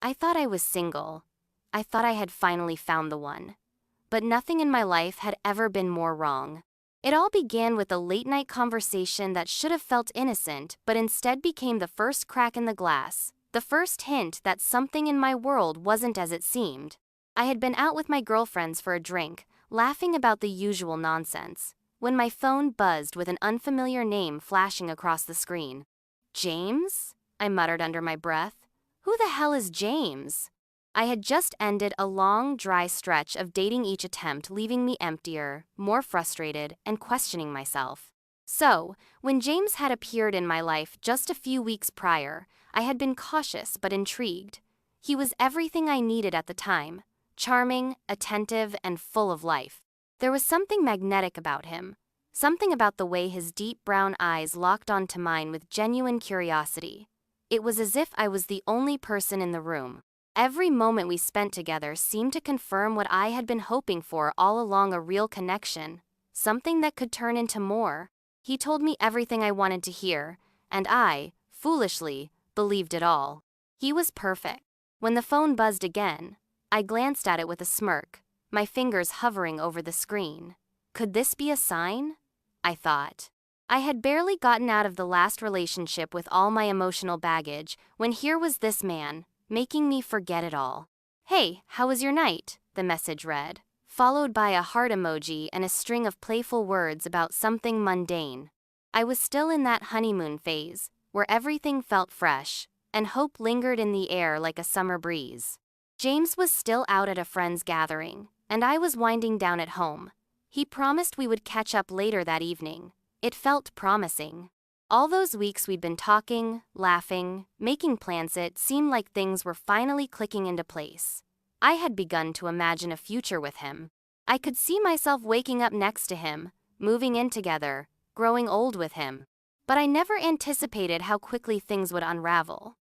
I thought I was single. I thought I had finally found the one. But nothing in my life had ever been more wrong. It all began with a late-night conversation that should have felt innocent, but instead became the first crack in the glass, the first hint that something in my world wasn't as it seemed. I had been out with my girlfriends for a drink, laughing about the usual nonsense, when my phone buzzed with an unfamiliar name flashing across the screen. James? I muttered under my breath. Who the hell is James? I had just ended a long, dry stretch of dating each attempt, leaving me emptier, more frustrated, and questioning myself. So, when James had appeared in my life just a few weeks prior, I had been cautious but intrigued. He was everything I needed at the time, charming, attentive, and full of life. There was something magnetic about him, something about the way his deep brown eyes locked onto mine with genuine curiosity. It was as if I was the only person in the room. Every moment we spent together seemed to confirm what I had been hoping for all along, a real connection, something that could turn into more. He told me everything I wanted to hear, and I, foolishly, believed it all. He was perfect. When the phone buzzed again, I glanced at it with a smirk, my fingers hovering over the screen. Could this be a sign? I thought. I had barely gotten out of the last relationship with all my emotional baggage when here was this man, making me forget it all. Hey, how was your night? The message read, followed by a heart emoji and a string of playful words about something mundane. I was still in that honeymoon phase, where everything felt fresh, and hope lingered in the air like a summer breeze. James was still out at a friend's gathering, and I was winding down at home. He promised we would catch up later that evening. It felt promising. All those weeks we'd been talking, laughing, making plans, it seemed like things were finally clicking into place. I had begun to imagine a future with him. I could see myself waking up next to him, moving in together, growing old with him. But I never anticipated how quickly things would unravel.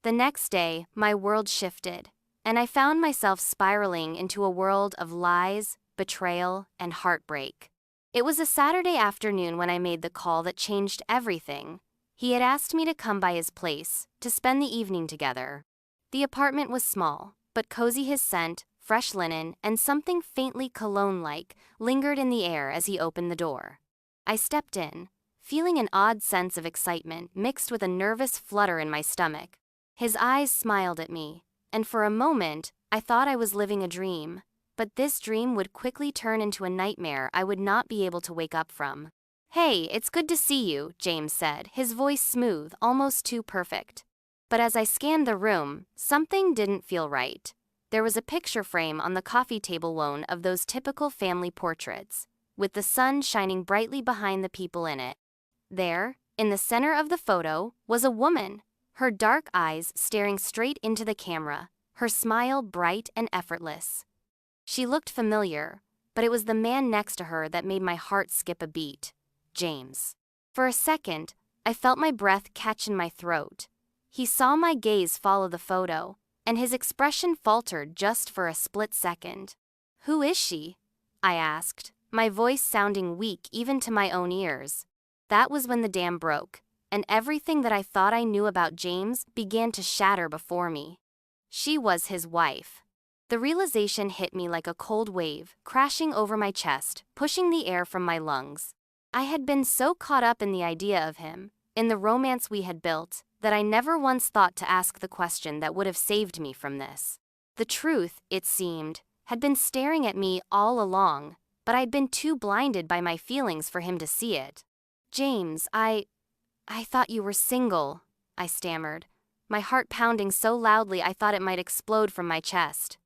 The next day, my world shifted, and I found myself spiraling into a world of lies, betrayal, and heartbreak. It was a Saturday afternoon when I made the call that changed everything. He had asked me to come by his place, to spend the evening together. The apartment was small, but cozy. His scent, fresh linen, and something faintly cologne-like lingered in the air as he opened the door. I stepped in, feeling an odd sense of excitement mixed with a nervous flutter in my stomach. His eyes smiled at me, and for a moment, I thought I was living a dream. But this dream would quickly turn into a nightmare I would not be able to wake up from. Hey, it's good to see you, James said, his voice smooth, almost too perfect. But as I scanned the room, something didn't feel right. There was a picture frame on the coffee table, one of those typical family portraits, with the sun shining brightly behind the people in it. There, in the center of the photo, was a woman, her dark eyes staring straight into the camera, her smile bright and effortless. She looked familiar, but it was the man next to her that made my heart skip a beat. James. For a second, I felt my breath catch in my throat. He saw my gaze follow the photo, and his expression faltered just for a split second. Who is she? I asked, my voice sounding weak even to my own ears. That was when the dam broke, and everything that I thought I knew about James began to shatter before me. She was his wife. The realization hit me like a cold wave, crashing over my chest, pushing the air from my lungs. I had been so caught up in the idea of him, in the romance we had built, that I never once thought to ask the question that would have saved me from this. The truth, it seemed, had been staring at me all along, but I'd been too blinded by my feelings for him to see it. James, I thought you were single, I stammered, my heart pounding so loudly I thought it might explode from my chest.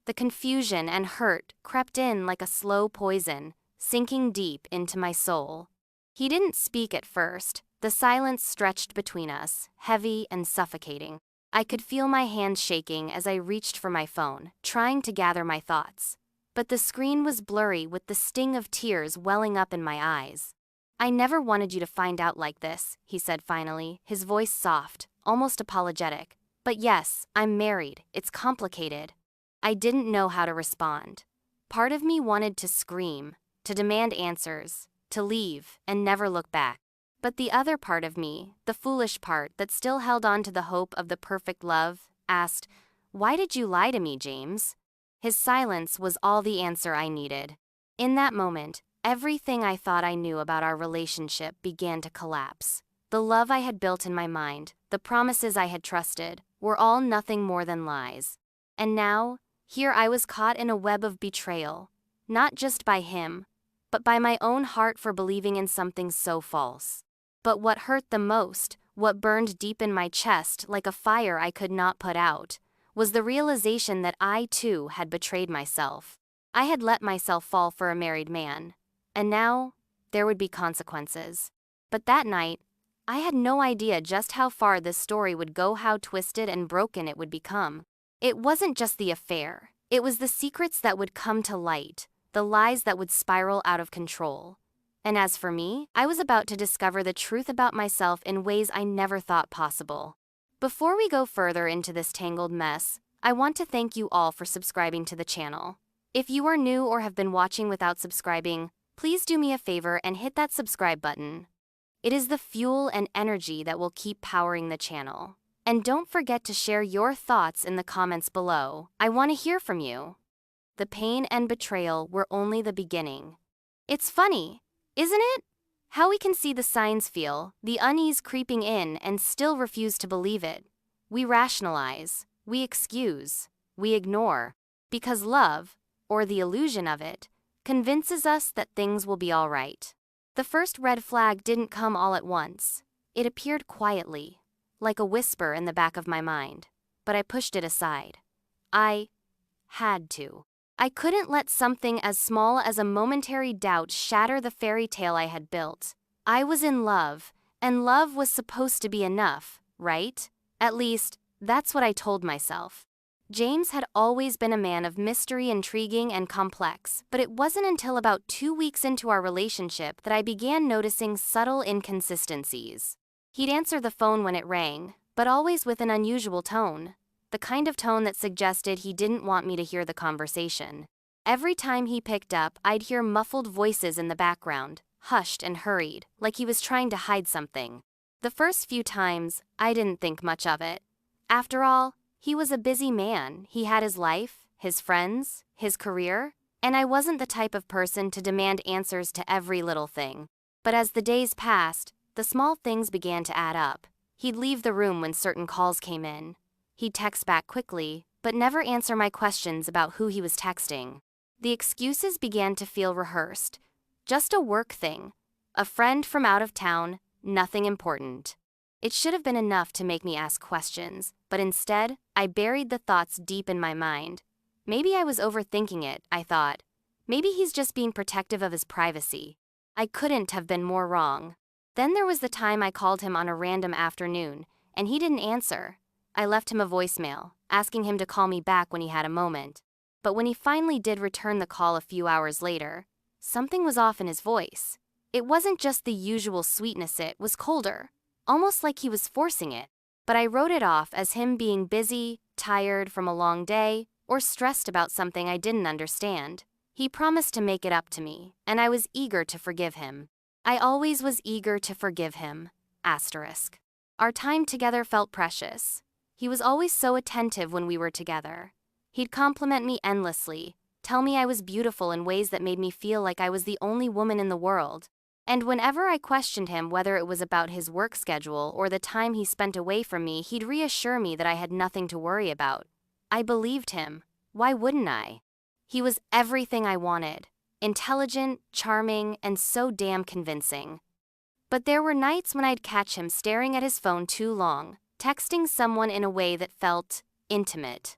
The confusion and hurt crept in like a slow poison, sinking deep into my soul. He didn't speak at first. The silence stretched between us, heavy and suffocating. I could feel my hands shaking as I reached for my phone, trying to gather my thoughts. But the screen was blurry with the sting of tears welling up in my eyes. I never wanted you to find out like this, he said finally, his voice soft, almost apologetic. But yes, I'm married. It's complicated. I didn't know how to respond. Part of me wanted to scream, to demand answers, to leave, and never look back. But the other part of me, the foolish part that still held on to the hope of the perfect love, asked, "Why did you lie to me, James?" His silence was all the answer I needed. In that moment, everything I thought I knew about our relationship began to collapse. The love I had built in my mind, the promises I had trusted, were all nothing more than lies. And now, here I was caught in a web of betrayal, not just by him, but by my own heart for believing in something so false. But what hurt the most, what burned deep in my chest like a fire I could not put out, was the realization that I too had betrayed myself. I had let myself fall for a married man, and now there would be consequences. But that night, I had no idea just how far this story would go, how twisted and broken it would become. It wasn't just the affair, it was the secrets that would come to light, the lies that would spiral out of control. And as for me, I was about to discover the truth about myself in ways I never thought possible. Before we go further into this tangled mess, I want to thank you all for subscribing to the channel. If you are new or have been watching without subscribing, please do me a favor and hit that subscribe button. It is the fuel and energy that will keep powering the channel. And don't forget to share your thoughts in the comments below. I want to hear from you. The pain and betrayal were only the beginning. It's funny, isn't it? How we can see the signs, feel the unease creeping in, and still refuse to believe it. We rationalize, we excuse, we ignore, because love, or the illusion of it, convinces us that things will be all right. The first red flag didn't come all at once. It appeared quietly, like a whisper in the back of my mind, but I pushed it aside. I had to. I couldn't let something as small as a momentary doubt shatter the fairy tale I had built. I was in love, and love was supposed to be enough, right? At least, that's what I told myself. James had always been a man of mystery, intriguing, and complex, but it wasn't until about 2 weeks into our relationship that I began noticing subtle inconsistencies. He'd answer the phone when it rang, but always with an unusual tone, the kind of tone that suggested he didn't want me to hear the conversation. Every time he picked up, I'd hear muffled voices in the background, hushed and hurried, like he was trying to hide something. The first few times, I didn't think much of it. After all, he was a busy man. He had his life, his friends, his career, and I wasn't the type of person to demand answers to every little thing. But as the days passed, the small things began to add up. He'd leave the room when certain calls came in. He'd text back quickly, but never answer my questions about who he was texting. The excuses began to feel rehearsed. Just a work thing. A friend from out of town, nothing important. It should have been enough to make me ask questions, but instead, I buried the thoughts deep in my mind. Maybe I was overthinking it, I thought. Maybe he's just being protective of his privacy. I couldn't have been more wrong. Then there was the time I called him on a random afternoon, and he didn't answer. I left him a voicemail, asking him to call me back when he had a moment. But when he finally did return the call a few hours later, something was off in his voice. It wasn't just the usual sweetness, it was colder, almost like he was forcing it. But I wrote it off as him being busy, tired from a long day, or stressed about something I didn't understand. He promised to make it up to me, and I was eager to forgive him. I always was eager to forgive him. Asterisk. Our time together felt precious. He was always so attentive when we were together. He'd compliment me endlessly, tell me I was beautiful in ways that made me feel like I was the only woman in the world. And whenever I questioned him, whether it was about his work schedule or the time he spent away from me, he'd reassure me that I had nothing to worry about. I believed him. Why wouldn't I? He was everything I wanted. Intelligent, charming, and so damn convincing. But there were nights when I'd catch him staring at his phone too long, texting someone in a way that felt intimate.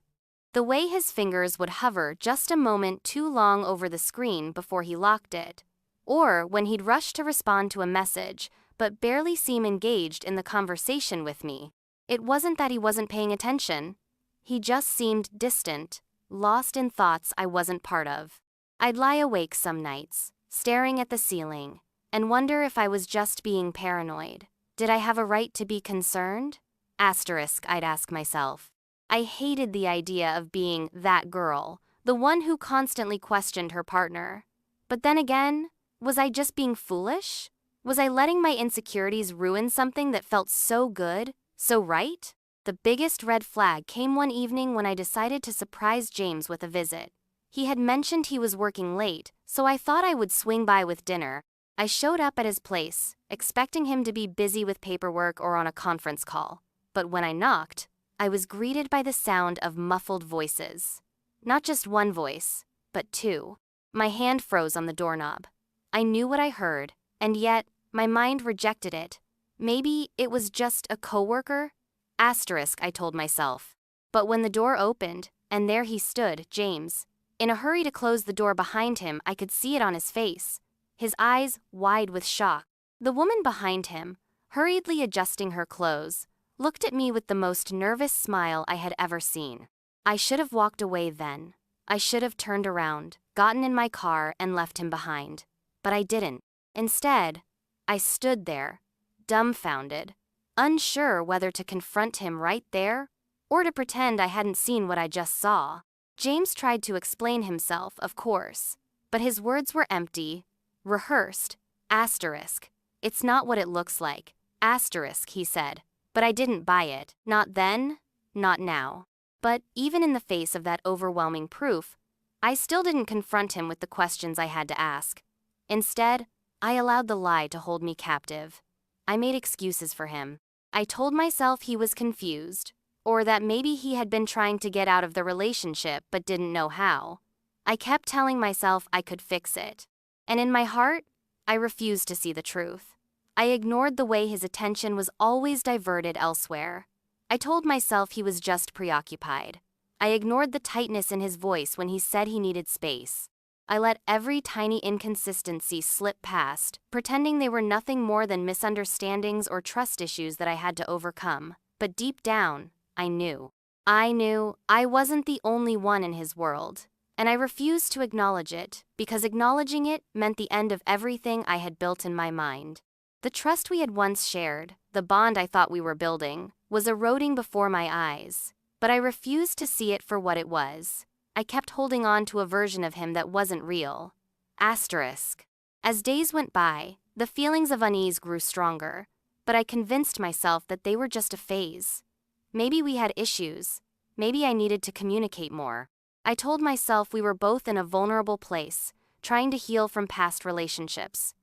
The way his fingers would hover just a moment too long over the screen before he locked it. Or when he'd rush to respond to a message, but barely seem engaged in the conversation with me. It wasn't that he wasn't paying attention. He just seemed distant, lost in thoughts I wasn't part of. I'd lie awake some nights, staring at the ceiling, and wonder if I was just being paranoid. Did I have a right to be concerned? Asterisk, I'd ask myself. I hated the idea of being that girl, the one who constantly questioned her partner. But then again, was I just being foolish? Was I letting my insecurities ruin something that felt so good, so right? The biggest red flag came one evening when I decided to surprise James with a visit. He had mentioned he was working late, so I thought I would swing by with dinner. I showed up at his place, expecting him to be busy with paperwork or on a conference call. But when I knocked, I was greeted by the sound of muffled voices. Not just one voice, but two. My hand froze on the doorknob. I knew what I heard, and yet, my mind rejected it. Maybe it was just a coworker? Asterisk, I told myself. But when the door opened, and there he stood, James. In a hurry to close the door behind him, I could see it on his face. His eyes wide with shock. The woman behind him, hurriedly adjusting her clothes, looked at me with the most nervous smile I had ever seen. I should have walked away then. I should have turned around, gotten in my car, and left him behind. But I didn't. Instead, I stood there, dumbfounded, unsure whether to confront him right there or to pretend I hadn't seen what I just saw. James tried to explain himself, of course, but his words were empty, rehearsed. Asterisk. It's not what it looks like. Asterisk, he said. But I didn't buy it. Not then, not now. But even in the face of that overwhelming proof, I still didn't confront him with the questions I had to ask. Instead, I allowed the lie to hold me captive. I made excuses for him. I told myself he was confused, or that maybe he had been trying to get out of the relationship but didn't know how. I kept telling myself I could fix it. And in my heart, I refused to see the truth. I ignored the way his attention was always diverted elsewhere. I told myself he was just preoccupied. I ignored the tightness in his voice when he said he needed space. I let every tiny inconsistency slip past, pretending they were nothing more than misunderstandings or trust issues that I had to overcome. But deep down, I knew. I wasn't the only one in his world. And I refused to acknowledge it, because acknowledging it meant the end of everything I had built in my mind. The trust we had once shared, the bond I thought we were building, was eroding before my eyes. But I refused to see it for what it was. I kept holding on to a version of him that wasn't real. Asterisk. As days went by, the feelings of unease grew stronger, but I convinced myself that they were just a phase. Maybe we had issues. Maybe I needed to communicate more. I told myself we were both in a vulnerable place, trying to heal from past relationships.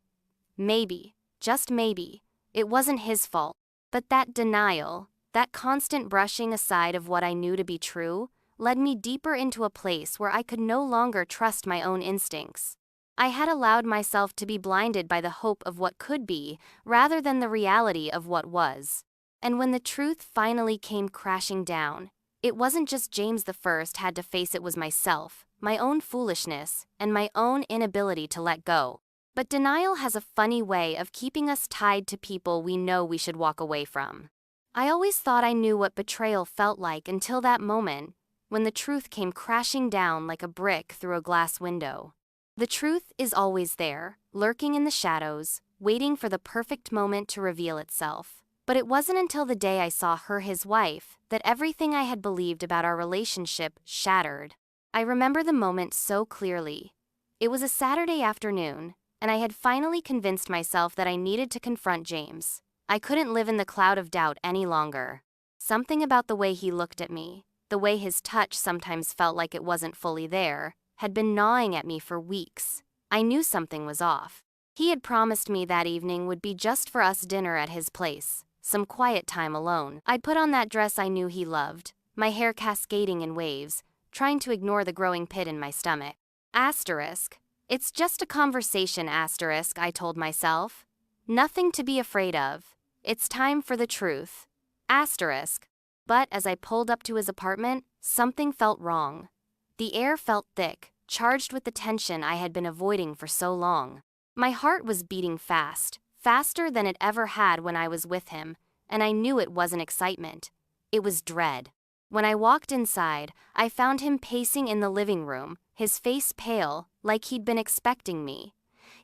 Maybe, just maybe, it wasn't his fault. But that denial, that constant brushing aside of what I knew to be true, led me deeper into a place where I could no longer trust my own instincts. I had allowed myself to be blinded by the hope of what could be, rather than the reality of what was. And when the truth finally came crashing down, it wasn't just James the First had to face, it was myself, my own foolishness, and my own inability to let go. But denial has a funny way of keeping us tied to people we know we should walk away from. I always thought I knew what betrayal felt like until that moment, when the truth came crashing down like a brick through a glass window. The truth is always there, lurking in the shadows, waiting for the perfect moment to reveal itself. But it wasn't until the day I saw her, his wife, that everything I had believed about our relationship shattered. I remember the moment so clearly. It was a Saturday afternoon, and I had finally convinced myself that I needed to confront James. I couldn't live in the cloud of doubt any longer. Something about the way he looked at me, the way his touch sometimes felt like it wasn't fully there, had been gnawing at me for weeks. I knew something was off. He had promised me that evening would be just for us, dinner at his place. Some quiet time alone. I'd put on that dress I knew he loved, my hair cascading in waves, trying to ignore the growing pit in my stomach. Asterisk. It's just a conversation, asterisk, I told myself. Nothing to be afraid of. It's time for the truth. Asterisk. But as I pulled up to his apartment, something felt wrong. The air felt thick, charged with the tension I had been avoiding for so long. My heart was beating fast. Faster than it ever had when I was with him, and I knew it wasn't excitement. It was dread. When I walked inside, I found him pacing in the living room, his face pale, like he'd been expecting me.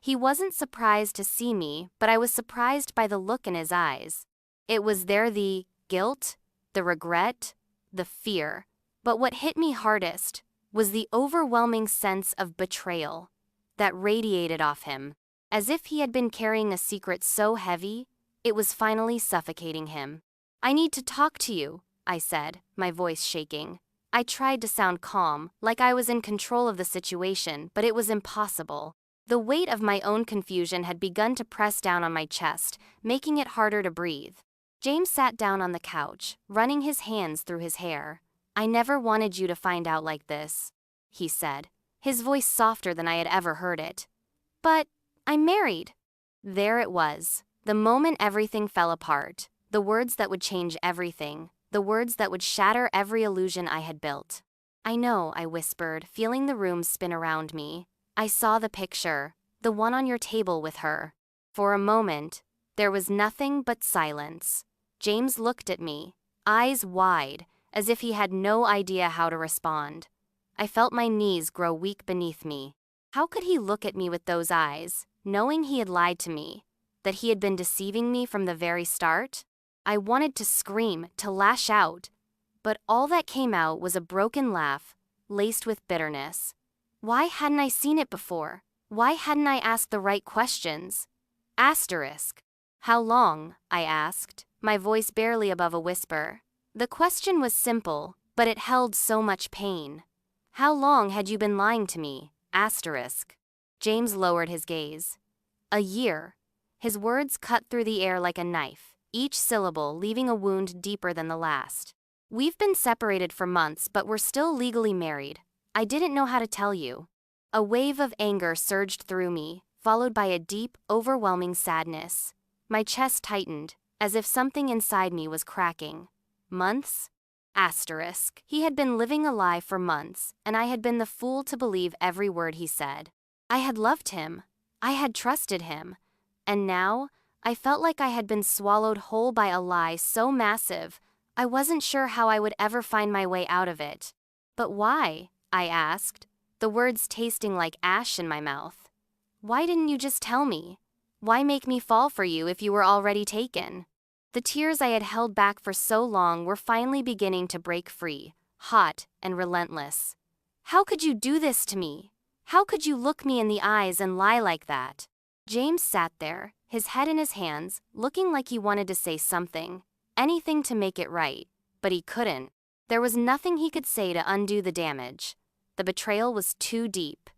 He wasn't surprised to see me, but I was surprised by the look in his eyes. It was there, the guilt, the regret, the fear. But what hit me hardest was the overwhelming sense of betrayal that radiated off him. As if he had been carrying a secret so heavy, it was finally suffocating him. I need to talk to you, I said, my voice shaking. I tried to sound calm, like I was in control of the situation, but it was impossible. The weight of my own confusion had begun to press down on my chest, making it harder to breathe. James sat down on the couch, running his hands through his hair. "I never wanted you to find out like this," he said, his voice softer than I had ever heard it. "But I'm married." There it was, the moment everything fell apart, the words that would change everything, the words that would shatter every illusion I had built. "I know," I whispered, feeling the room spin around me. "I saw the picture, the one on your table with her." For a moment, there was nothing but silence. James looked at me, eyes wide, as if he had no idea how to respond. I felt my knees grow weak beneath me. How could he look at me with those eyes, knowing he had lied to me, that he had been deceiving me from the very start? I wanted to scream, to lash out, but all that came out was a broken laugh, laced with bitterness. Why hadn't I seen it before? Why hadn't I asked the right questions? Asterisk. "How long?" I asked, my voice barely above a whisper. The question was simple, but it held so much pain. "How long had you been lying to me?" Asterisk. James lowered his gaze. "A year." His words cut through the air like a knife, each syllable leaving a wound deeper than the last. "We've been separated for months, but we're still legally married. I didn't know how to tell you." A wave of anger surged through me, followed by a deep, overwhelming sadness. My chest tightened, as if something inside me was cracking. Months? Asterisk. He had been living a lie for months, and I had been the fool to believe every word he said. I had loved him. I had trusted him. And now, I felt like I had been swallowed whole by a lie so massive, I wasn't sure how I would ever find my way out of it. "But why?" I asked, the words tasting like ash in my mouth. "Why didn't you just tell me? Why make me fall for you if you were already taken?" The tears I had held back for so long were finally beginning to break free, hot and relentless. "How could you do this to me? How could you look me in the eyes and lie like that?" James sat there, his head in his hands, looking like he wanted to say something, anything to make it right, but he couldn't. There was nothing he could say to undo the damage. The betrayal was too deep.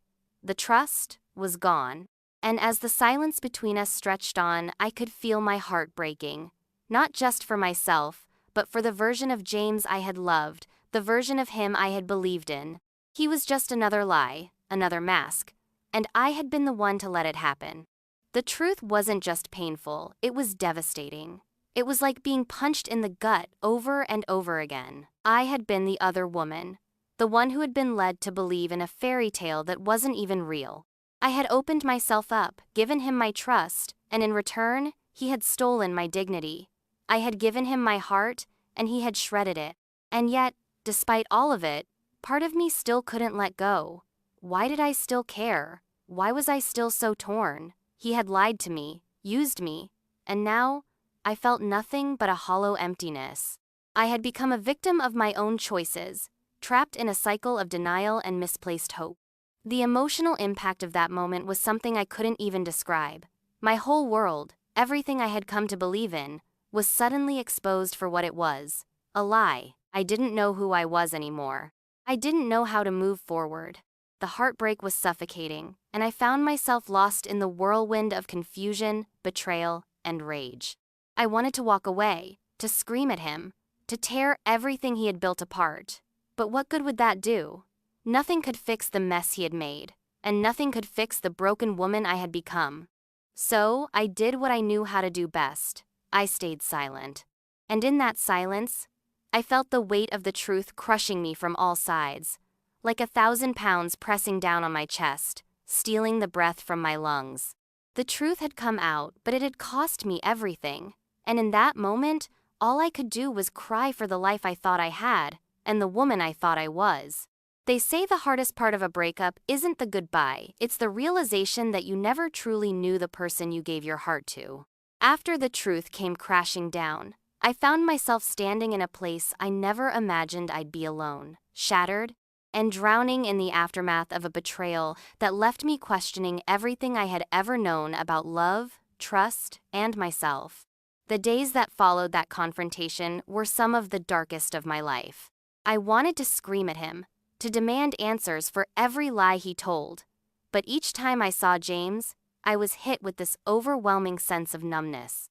The trust was gone. And as the silence between us stretched on, I could feel my heart breaking. Not just for myself, but for the version of James I had loved, the version of him I had believed in. He was just another lie, another mask, and I had been the one to let it happen. The truth wasn't just painful, it was devastating. It was like being punched in the gut over and over again. I had been the other woman, the one who had been led to believe in a fairy tale that wasn't even real. I had opened myself up, given him my trust, and in return, he had stolen my dignity. I had given him my heart, and he had shredded it. And yet, despite all of it, part of me still couldn't let go. Why did I still care? Why was I still so torn? He had lied to me, used me, and now, I felt nothing but a hollow emptiness. I had become a victim of my own choices, trapped in a cycle of denial and misplaced hope. The emotional impact of that moment was something I couldn't even describe. My whole world, everything I had come to believe in, was suddenly exposed for what it was, a lie. I didn't know who I was anymore. I didn't know how to move forward. The heartbreak was suffocating, and I found myself lost in the whirlwind of confusion, betrayal, and rage. I wanted to walk away, to scream at him, to tear everything he had built apart. But what good would that do? Nothing could fix the mess he had made, and nothing could fix the broken woman I had become. So, I did what I knew how to do best. I stayed silent. And in that silence, I felt the weight of the truth crushing me from all sides, like 1,000 pounds pressing down on my chest, stealing the breath from my lungs. The truth had come out, but it had cost me everything. And in that moment, all I could do was cry for the life I thought I had, and the woman I thought I was. They say the hardest part of a breakup isn't the goodbye, it's the realization that you never truly knew the person you gave your heart to. After the truth came crashing down, I found myself standing in a place I never imagined I'd be alone, shattered, and drowning in the aftermath of a betrayal that left me questioning everything I had ever known about love, trust, and myself. The days that followed that confrontation were some of the darkest of my life. I wanted to scream at him, to demand answers for every lie he told. But each time I saw James, I was hit with this overwhelming sense of numbness.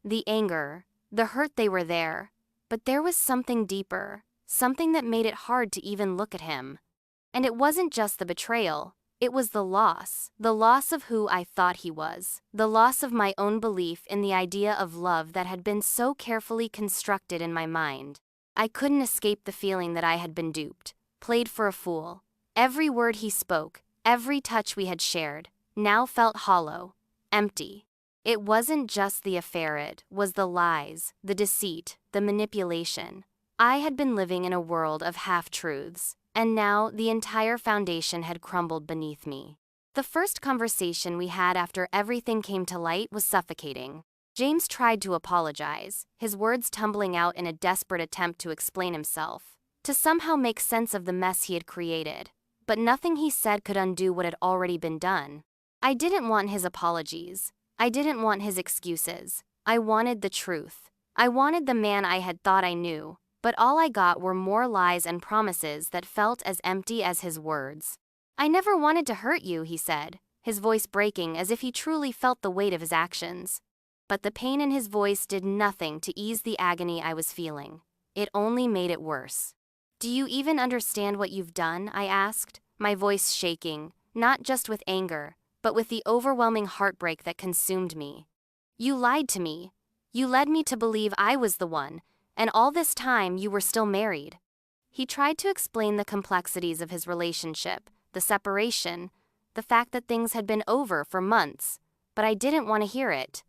The anger, the hurt, they were there, but there was something deeper, something that made it hard to even look at him. And it wasn't just the betrayal, it was the loss of who I thought he was, the loss of my own belief in the idea of love that had been so carefully constructed in my mind. I couldn't escape the feeling that I had been duped, played for a fool. Every word he spoke, every touch we had shared, now felt hollow, empty. It wasn't just the affair, it was the lies, the deceit, the manipulation. I had been living in a world of half-truths, and now the entire foundation had crumbled beneath me. The first conversation we had after everything came to light was suffocating. James tried to apologize, his words tumbling out in a desperate attempt to explain himself, to somehow make sense of the mess he had created. But nothing he said could undo what had already been done. I didn't want his apologies. I didn't want his excuses. I wanted the truth. I wanted the man I had thought I knew, but all I got were more lies and promises that felt as empty as his words. "I never wanted to hurt you," he said, his voice breaking as if he truly felt the weight of his actions. But the pain in his voice did nothing to ease the agony I was feeling. It only made it worse. "Do you even understand what you've done?" I asked, my voice shaking, not just with anger, but with the overwhelming heartbreak that consumed me. "You lied to me. You led me to believe I was the one, and all this time you were still married." He tried to explain the complexities of his relationship, the separation, the fact that things had been over for months, but I didn't want to hear it.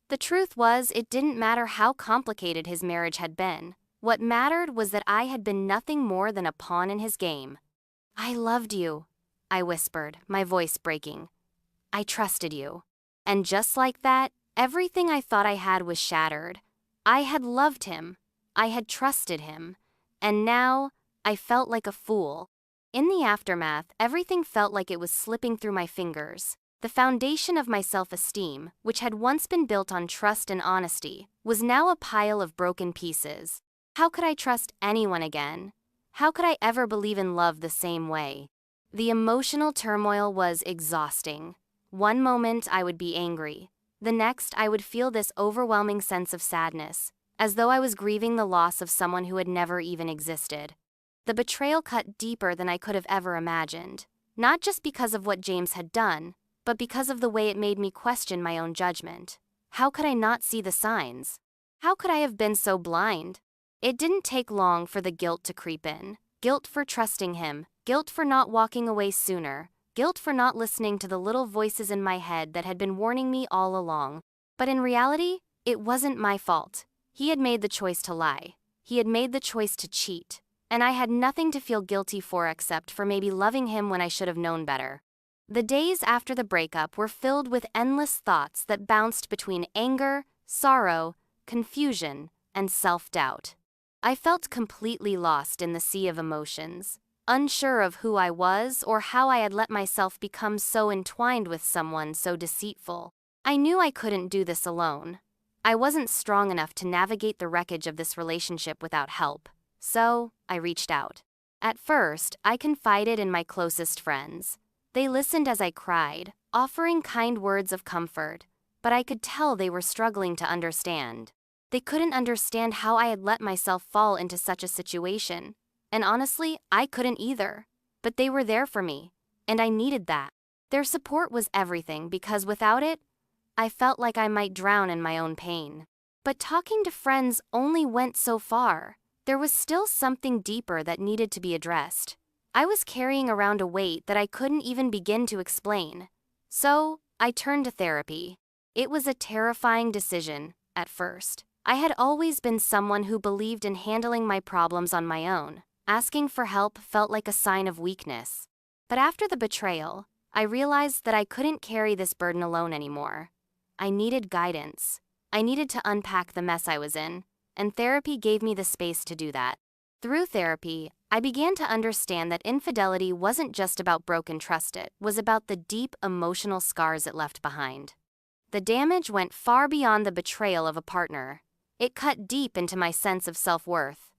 The truth was, it didn't matter how complicated his marriage had been. What mattered was that I had been nothing more than a pawn in his game. "I loved you," I whispered, my voice breaking. "I trusted you." And just like that, everything I thought I had was shattered. I had loved him. I had trusted him. And now, I felt like a fool. In the aftermath, everything felt like it was slipping through my fingers. The foundation of my self-esteem, which had once been built on trust and honesty, was now a pile of broken pieces. How could I trust anyone again? How could I ever believe in love the same way? The emotional turmoil was exhausting. One moment I would be angry. The next I would feel this overwhelming sense of sadness, as though I was grieving the loss of someone who had never even existed. The betrayal cut deeper than I could have ever imagined, not just because of what James had done, but because of the way it made me question my own judgment. How could I not see the signs? How could I have been so blind? It didn't take long for the guilt to creep in. Guilt for trusting him, guilt for not walking away sooner, guilt for not listening to the little voices in my head that had been warning me all along. But in reality, it wasn't my fault. He had made the choice to lie. He had made the choice to cheat. And I had nothing to feel guilty for except for maybe loving him when I should have known better. The days after the breakup were filled with endless thoughts that bounced between anger, sorrow, confusion, and self-doubt. I felt completely lost in the sea of emotions, unsure of who I was or how I had let myself become so entwined with someone so deceitful. I knew I couldn't do this alone. I wasn't strong enough to navigate the wreckage of this relationship without help, so I reached out. At first, I confided in my closest friends. They listened as I cried, offering kind words of comfort, but I could tell they were struggling to understand. They couldn't understand how I had let myself fall into such a situation. And honestly, I couldn't either. But they were there for me, and I needed that. Their support was everything because without it, I felt like I might drown in my own pain. But talking to friends only went so far. There was still something deeper that needed to be addressed. I was carrying around a weight that I couldn't even begin to explain. So, I turned to therapy. It was a terrifying decision, at first. I had always been someone who believed in handling my problems on my own. Asking for help felt like a sign of weakness. But after the betrayal, I realized that I couldn't carry this burden alone anymore. I needed guidance. I needed to unpack the mess I was in, and therapy gave me the space to do that. Through therapy, I began to understand that infidelity wasn't just about broken trust, it was about the deep emotional scars it left behind. The damage went far beyond the betrayal of a partner. It cut deep into my sense of self-worth.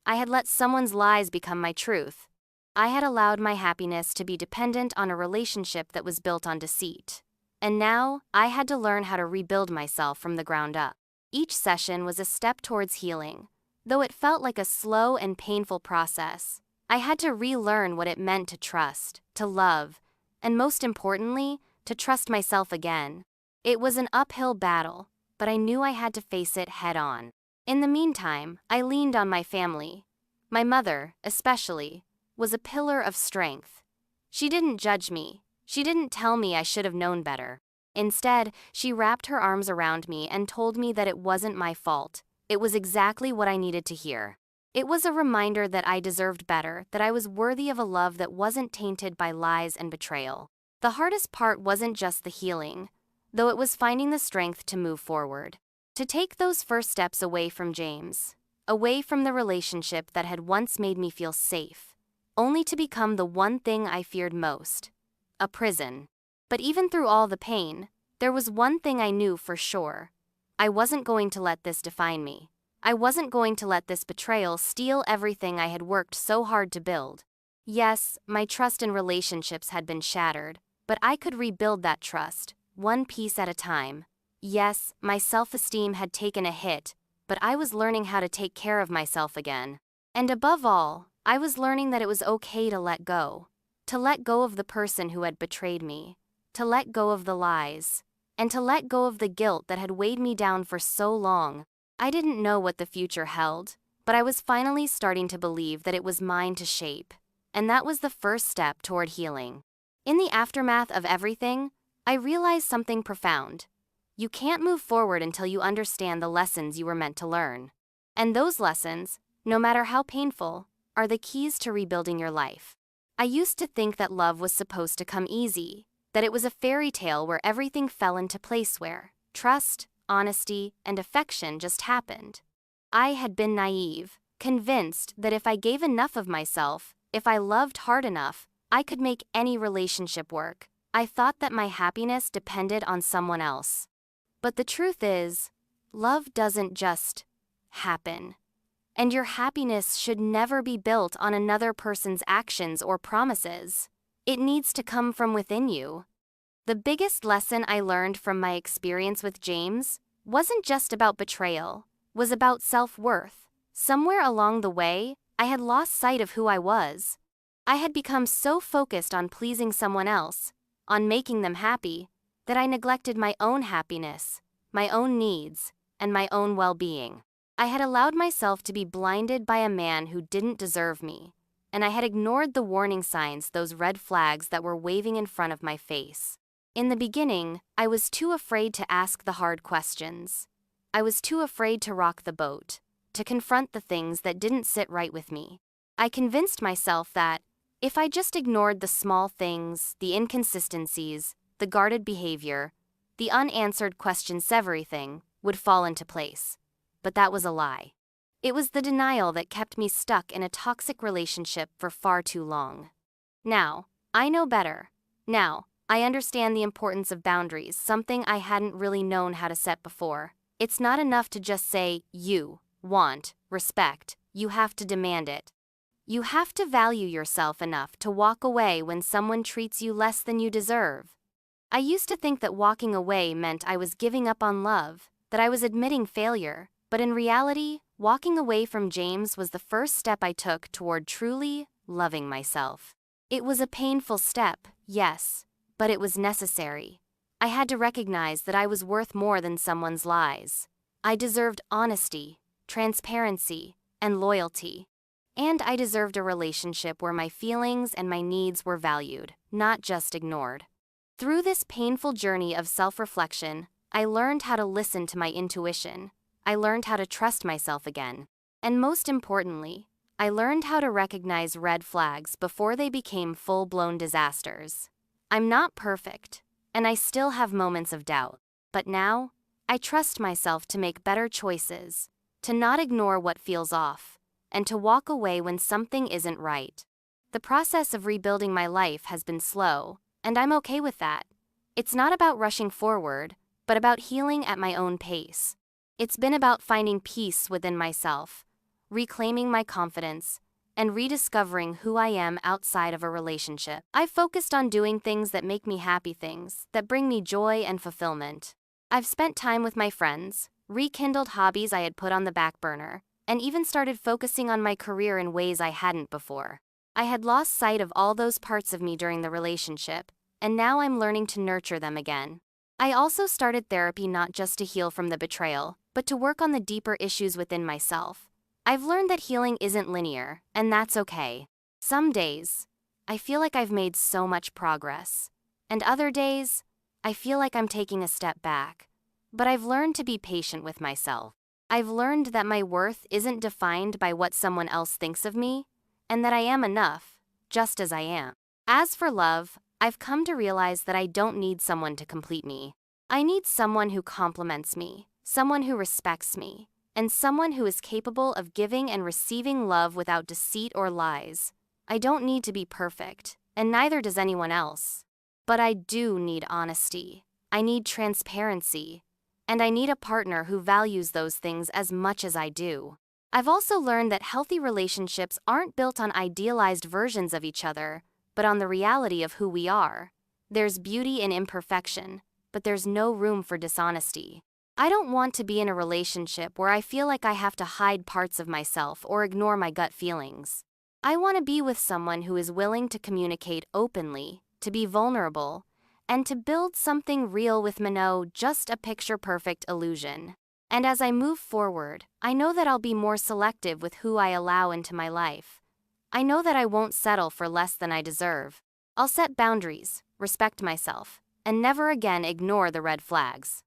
I had let someone's lies become my truth. I had allowed my happiness to be dependent on a relationship that was built on deceit. And now, I had to learn how to rebuild myself from the ground up. Each session was a step towards healing. Though it felt like a slow and painful process, I had to relearn what it meant to trust, to love, and most importantly, to trust myself again. It was an uphill battle, but I knew I had to face it head on. In the meantime, I leaned on my family. My mother, especially, was a pillar of strength. She didn't judge me. She didn't tell me I should have known better. Instead, she wrapped her arms around me and told me that it wasn't my fault. It was exactly what I needed to hear. It was a reminder that I deserved better, that I was worthy of a love that wasn't tainted by lies and betrayal. The hardest part wasn't just the healing, though it was finding the strength to move forward. To take those first steps away from James, away from the relationship that had once made me feel safe, only to become the one thing I feared most, a prison. But even through all the pain, there was one thing I knew for sure. I wasn't going to let this define me. I wasn't going to let this betrayal steal everything I had worked so hard to build. Yes, my trust in relationships had been shattered, but I could rebuild that trust, one piece at a time. Yes, my self-esteem had taken a hit, but I was learning how to take care of myself again. And above all, I was learning that it was okay to let go of the person who had betrayed me, to let go of the lies, and to let go of the guilt that had weighed me down for so long. I didn't know what the future held, but I was finally starting to believe that it was mine to shape, and that was the first step toward healing. In the aftermath of everything, I realized something profound. You can't move forward until you understand the lessons you were meant to learn. And those lessons, no matter how painful, are the keys to rebuilding your life. I used to think that love was supposed to come easy, that it was a fairy tale where everything fell into place, where trust, honesty, and affection just happened. I had been naive, convinced that if I gave enough of myself, if I loved hard enough, I could make any relationship work. I thought that my happiness depended on someone else. But the truth is, love doesn't just happen. And your happiness should never be built on another person's actions or promises. It needs to come from within you. The biggest lesson I learned from my experience with James wasn't just about betrayal, was about self-worth. Somewhere along the way, I had lost sight of who I was. I had become so focused on pleasing someone else, on making them happy, that I neglected my own happiness, my own needs, and my own well-being. I had allowed myself to be blinded by a man who didn't deserve me, and I had ignored the warning signs, those red flags that were waving in front of my face. In the beginning, I was too afraid to ask the hard questions. I was too afraid to rock the boat, to confront the things that didn't sit right with me. I convinced myself that, if I just ignored the small things, the inconsistencies, the guarded behavior, the unanswered questions, everything would fall into place. But that was a lie. It was the denial that kept me stuck in a toxic relationship for far too long. Now, I know better. Now, I understand the importance of boundaries, something I hadn't really known how to set before. It's not enough to just say, you want respect. You have to demand it. You have to value yourself enough to walk away when someone treats you less than you deserve. I used to think that walking away meant I was giving up on love, that I was admitting failure, but in reality, walking away from James was the first step I took toward truly loving myself. It was a painful step, yes, but it was necessary. I had to recognize that I was worth more than someone's lies. I deserved honesty, transparency, and loyalty. And I deserved a relationship where my feelings and my needs were valued, not just ignored. Through this painful journey of self-reflection, I learned how to listen to my intuition. I learned how to trust myself again. And most importantly, I learned how to recognize red flags before they became full-blown disasters. I'm not perfect, and I still have moments of doubt. But now, I trust myself to make better choices, to not ignore what feels off, and to walk away when something isn't right. The process of rebuilding my life has been slow, and I'm okay with that. It's not about rushing forward, but about healing at my own pace. It's been about finding peace within myself, reclaiming my confidence, and rediscovering who I am outside of a relationship. I've focused on doing things that make me happy, things that bring me joy and fulfillment. I've spent time with my friends, rekindled hobbies I had put on the back burner, and even started focusing on my career in ways I hadn't before. I had lost sight of all those parts of me during the relationship, and now I'm learning to nurture them again. I also started therapy not just to heal from the betrayal, but to work on the deeper issues within myself. I've learned that healing isn't linear, and that's okay. Some days, I feel like I've made so much progress, and other days, I feel like I'm taking a step back. But I've learned to be patient with myself. I've learned that my worth isn't defined by what someone else thinks of me, and that I am enough, just as I am. As for love, I've come to realize that I don't need someone to complete me. I need someone who compliments me, someone who respects me, and someone who is capable of giving and receiving love without deceit or lies. I don't need to be perfect, and neither does anyone else. But I do need honesty. I need transparency. And I need a partner who values those things as much as I do. I've also learned that healthy relationships aren't built on idealized versions of each other, but on the reality of who we are. There's beauty in imperfection, but there's no room for dishonesty. I don't want to be in a relationship where I feel like I have to hide parts of myself or ignore my gut feelings. I want to be with someone who is willing to communicate openly, to be vulnerable, and to build something real with no just a picture-perfect illusion. And as I move forward, I know that I'll be more selective with who I allow into my life. I know that I won't settle for less than I deserve. I'll set boundaries, respect myself, and never again ignore the red flags.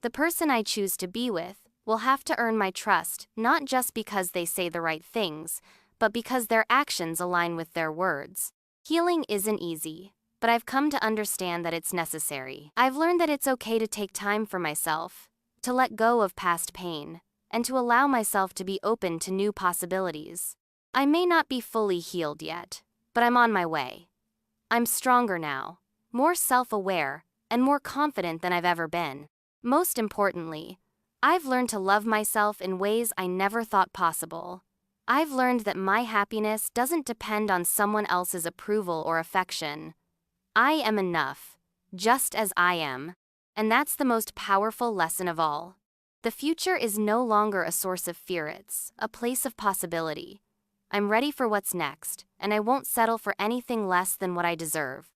The person I choose to be with will have to earn my trust, not just because they say the right things, but because their actions align with their words. Healing isn't easy, but I've come to understand that it's necessary. I've learned that it's okay to take time for myself, to let go of past pain, and to allow myself to be open to new possibilities. I may not be fully healed yet, but I'm on my way. I'm stronger now, more self-aware, and more confident than I've ever been. Most importantly, I've learned to love myself in ways I never thought possible. I've learned that my happiness doesn't depend on someone else's approval or affection. I am enough, just as I am, and that's the most powerful lesson of all. The future is no longer a source of fear, it's a place of possibility. I'm ready for what's next, and I won't settle for anything less than what I deserve.